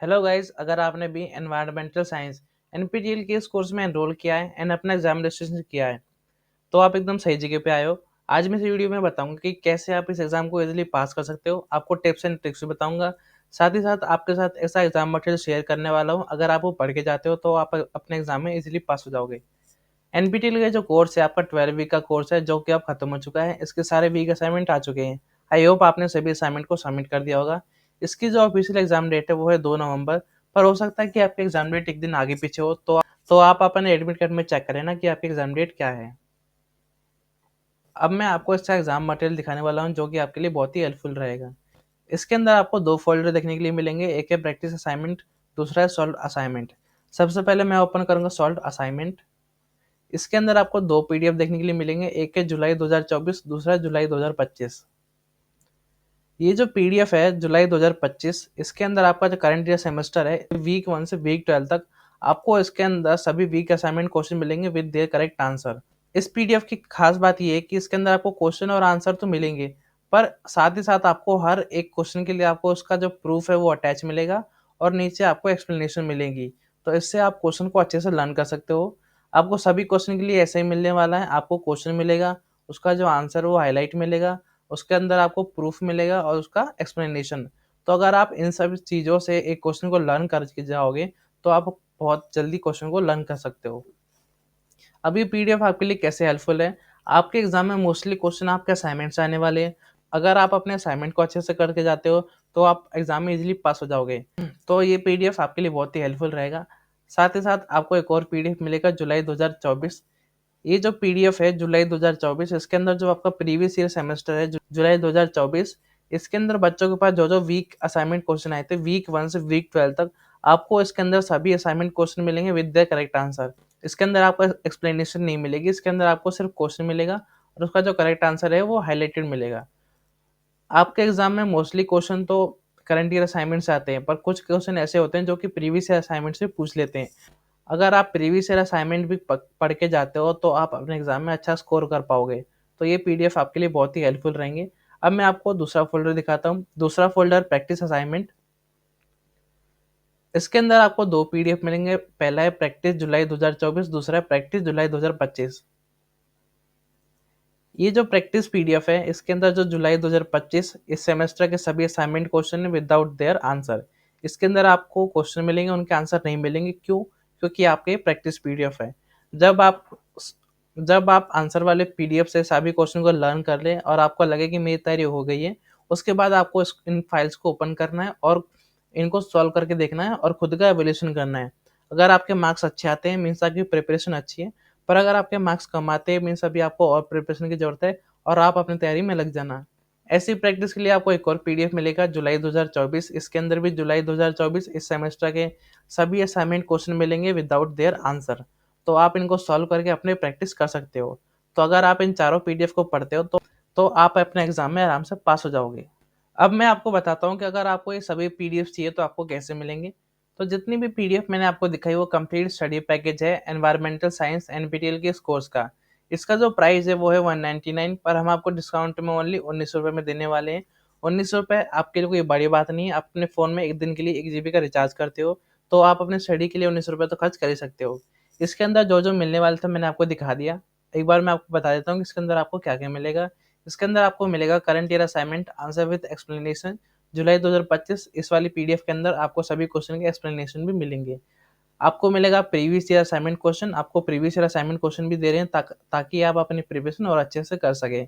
Hello guys, अगर आपने भी एनवायरमेंटल साइंस एनपीटीईएल के इस कोर्स में एनरोल किया है एंड अपना एग्जाम रजिस्ट्रेशन किया है तो आप एकदम सही जगह पे आए हो। आज मैं इस वीडियो में बताऊंगा कि कैसे आप इस एग्जाम को इजीली पास कर सकते हो। आपको टिप्स एंड ट्रिक्स भी बताऊंगा। साथ ही साथ आपके साथ ऐसा एग्जाम मटेरियल शेयर करने वाला हूँ, अगर आप वो पढ़ के जाते हो तो आप अपने एग्जाम में इजीली पास हो जाओगे। एनपीटीईएल का जो कोर्स है आपका 12 वीक का कोर्स है जो कि अब खत्म हो चुका है। इसके सारे वीक असाइनमेंट आ चुके हैं। आई होप आपने सभी असाइनमेंट को सबमिट कर दिया होगा। इसकी जो ऑफिशियल एग्जाम डेट है वो है 2 नवंबर। पर हो सकता है कि आपके एग्जाम डेट एक दिन आगे पीछे हो, तो आप अपने एडमिट कार्ड में चेक करें ना कि आपकी एग्जाम डेट क्या है। अब मैं आपको इसका एग्जाम मटेरियल दिखाने वाला हूँ जो कि आपके लिए बहुत ही हेल्पफुल रहेगा। इसके अंदर आपको दो फोल्डर देखने के लिए मिलेंगे, एक है प्रैक्टिस असाइनमेंट, दूसरा है सॉल्व असाइनमेंट। सबसे पहले मैं ओपन करूंगा सॉल्व असाइनमेंट। इसके अंदर आपको दो पीडीएफ देखने के लिए मिलेंगे, एक है जुलाई 2024, दूसरा है जुलाई 2025। ये जो पीडीएफ है जुलाई 2025, इसके अंदर आपका जो करंट ईयर सेमेस्टर है वीक 1 से वीक 12 तक, आपको इसके अंदर सभी वीक असाइनमेंट क्वेश्चन मिलेंगे विद देयर करेक्ट आंसर। इस पीडीएफ की खास बात ये है कि इसके अंदर आपको क्वेश्चन और आंसर तो मिलेंगे, पर साथ ही साथ आपको हर एक क्वेश्चन के लिए आपको उसका जो प्रूफ है वो अटैच मिलेगा और नीचे आपको एक्सप्लेनेशन मिलेंगी। तो इससे आप क्वेश्चन को अच्छे से लर्न कर सकते हो। आपको सभी क्वेश्चन के लिए ऐसे ही मिलने वाला है, आपको क्वेश्चन मिलेगा, उसका जो आंसर है वो हाईलाइट मिलेगा, उसके अंदर आपको प्रूफ मिलेगा और उसका एक्सप्लेनेशन। तो अगर आप इन सब चीज़ों से एक क्वेश्चन को लर्न करके जाओगे तो आप बहुत जल्दी क्वेश्चन को लर्न कर सकते हो। अब ये पीडीएफ आपके लिए कैसे हेल्पफुल है? आपके एग्जाम में मोस्टली क्वेश्चन आपके असाइनमेंट से आने वाले हैं। अगर आप अपने असाइनमेंट को अच्छे से करके जाते हो तो आप एग्जाम में इजीली पास हो जाओगे। तो ये पीडीएफ आपके लिए बहुत ही हेल्पफुल रहेगा। साथ ही साथ आपको एक और पीडीएफ मिलेगा जुलाई 2024। ये जो पीडीएफ है जुलाई 2024, इसके अंदर जो आपका प्रीवियस ईयर सेमेस्टर है जुलाई 2024, इसके अंदर बच्चों के पास जो जो वीक असाइनमेंट क्वेश्चन आए थे वीक 1 से वीक 12 तक, आपको इसके अंदर सभी असाइनमेंट क्वेश्चन मिलेंगे विद द करेक्ट आंसर। इसके अंदर आपको एक्सप्लेनेशन नहीं मिलेगी, इसके अंदर आपको सिर्फ क्वेश्चन मिलेगा और उसका जो करेक्ट आंसर है वो हाईलाइटेड मिलेगा। आपके एग्जाम में मोस्टली क्वेश्चन तो करंट ईयर असाइनमेंट से आते हैं, पर कुछ क्वेश्चन ऐसे होते हैं जो कि प्रीवियस ईयर असाइनमेंट से पूछ लेते हैं। अगर आप प्रीवियस ईयर असाइनमेंट भी पढ़ के जाते हो तो आप अपने एग्जाम में अच्छा स्कोर कर पाओगे। तो ये पीडीएफ आपके लिए बहुत ही हेल्पफुल रहेंगे। अब मैं आपको दूसरा फोल्डर दिखाता हूँ। दूसरा फोल्डर प्रैक्टिस असाइनमेंट। इसके अंदर आपको दो पीडीएफ मिलेंगे, पहला है प्रैक्टिस जुलाई 2024, दूसरा है प्रैक्टिस जुलाई 2025। ये जो प्रैक्टिस पीडीएफ है इसके अंदर जो जुलाई 2025 इस सेमेस्टर के सभी असाइनमेंट क्वेश्चन है विदाउट देयर आंसर। इसके अंदर आपको क्वेश्चन मिलेंगे, उनके आंसर नहीं मिलेंगे। क्यों? क्योंकि आपके प्रैक्टिस पीडीएफ है। जब आप जब आप आंसर वाले पीडीएफ से सभी क्वेश्चन को लर्न कर लें और आपको लगे कि मेरी तैयारी हो गई है, उसके बाद आपको इन फाइल्स को ओपन करना है और इनको सॉल्व करके देखना है और खुद का एवेल्यूशन करना है। अगर आपके मार्क्स अच्छे आते हैं मीन्स आपकी प्रिपरेशन अच्छी है, पर अगर आपके मार्क्स कम आते हैं मीन्स अभी आपको और प्रिपरेशन की जरूरत है और आप अपनी तैयारी में लग जाना। ऐसी प्रैक्टिस के लिए आपको एक और पीडीएफ मिलेगा जुलाई 2024। इसके अंदर भी जुलाई 2024 इस सेमेस्टर के सभी असाइनमेंट क्वेश्चन मिलेंगे विदाउट देयर आंसर। तो आप इनको सॉल्व करके अपने प्रैक्टिस कर सकते हो। तो अगर आप इन चारों पीडीएफ को पढ़ते हो तो आप अपने एग्जाम में आराम से पास हो जाओगे। अब मैं आपको बताता हूँ कि अगर आपको ये सभी पीडीएफ चाहिए तो आपको कैसे मिलेंगे। तो जितनी भी पीडीएफ मैंने आपको दिखाई वो कंप्लीट स्टडी पैकेज है एनवायरमेंटल साइंस एनपीटीईएल के इस कोर्स का। इसका जो प्राइस है वो है 199, पर हम आपको डिस्काउंट में ओनली 19 रुपये में देने वाले हैं। 19 रुपये आपके लिए कोई बड़ी बात नहीं है। आप अपने फ़ोन में एक दिन के लिए 1 GB का रिचार्ज करते हो तो आप अपने स्टडी के लिए 19 रुपये तो खर्च कर ही सकते हो। इसके अंदर जो जो मिलने वाले थे मैंने आपको दिखा दिया। एक बार मैं आपको बता देता हूँ कि इसके अंदर आपको क्या क्या मिलेगा। इसके अंदर आपको मिलेगा current year assignment answer with explanation जुलाई 2025। इस वाली पीडीएफ के अंदर आपको सभी क्वेश्चन के एक्सप्लेनेशन भी मिलेंगे। आपको मिलेगा प्रीवियस ईयर असाइनमेंट क्वेश्चन, आपको प्रीवियस ईयर असाइनमेंट क्वेश्चन भी दे रहे हैं ताकि आप अपनी प्रिपरेशन और अच्छे से कर सकें।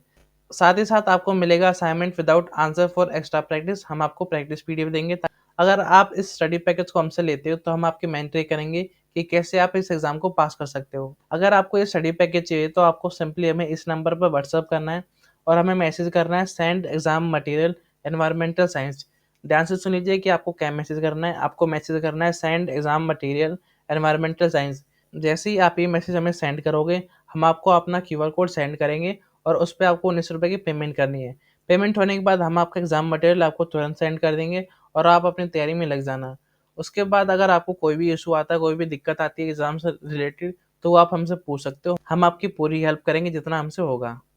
साथ ही साथ आपको मिलेगा assignment without answer for extra practice. हम आपको प्रैक्टिस पीडीएफ देंगे। अगर आप इस स्टडी पैकेज को हमसे लेते हो तो हम आपकी मेंटरी करेंगे कि कैसे आप इस एग्जाम को पास कर सकते हो। अगर आपको ये स्टडी पैकेज चाहिए तो आपको सिंपली हमें इस नंबर पर व्हाट्सअप करना है और हमें मैसेज करना है send exam material environmental science. ध्यान से सुन लीजिए कि आपको क्या मैसेज करना है। आपको मैसेज करना है send exam material environmental science. जैसे ही आप ये मैसेज हमें सेंड करोगे हम आपको अपना क्यूआर कोड सेंड करेंगे और उस पर आपको 19 रुपये की पेमेंट करनी है। पेमेंट होने के बाद हम आपका एग्जाम मटेरियल आपको तुरंत सेंड कर देंगे और आप अपनी तैयारी में लग जाना। उसके बाद अगर आपको कोई भी इशू आता है, कोई भी दिक्कत आती है एग्जाम से रिलेटेड, तो आप हमसे पूछ सकते हो। हम आपकी पूरी हेल्प करेंगे जितना हमसे होगा।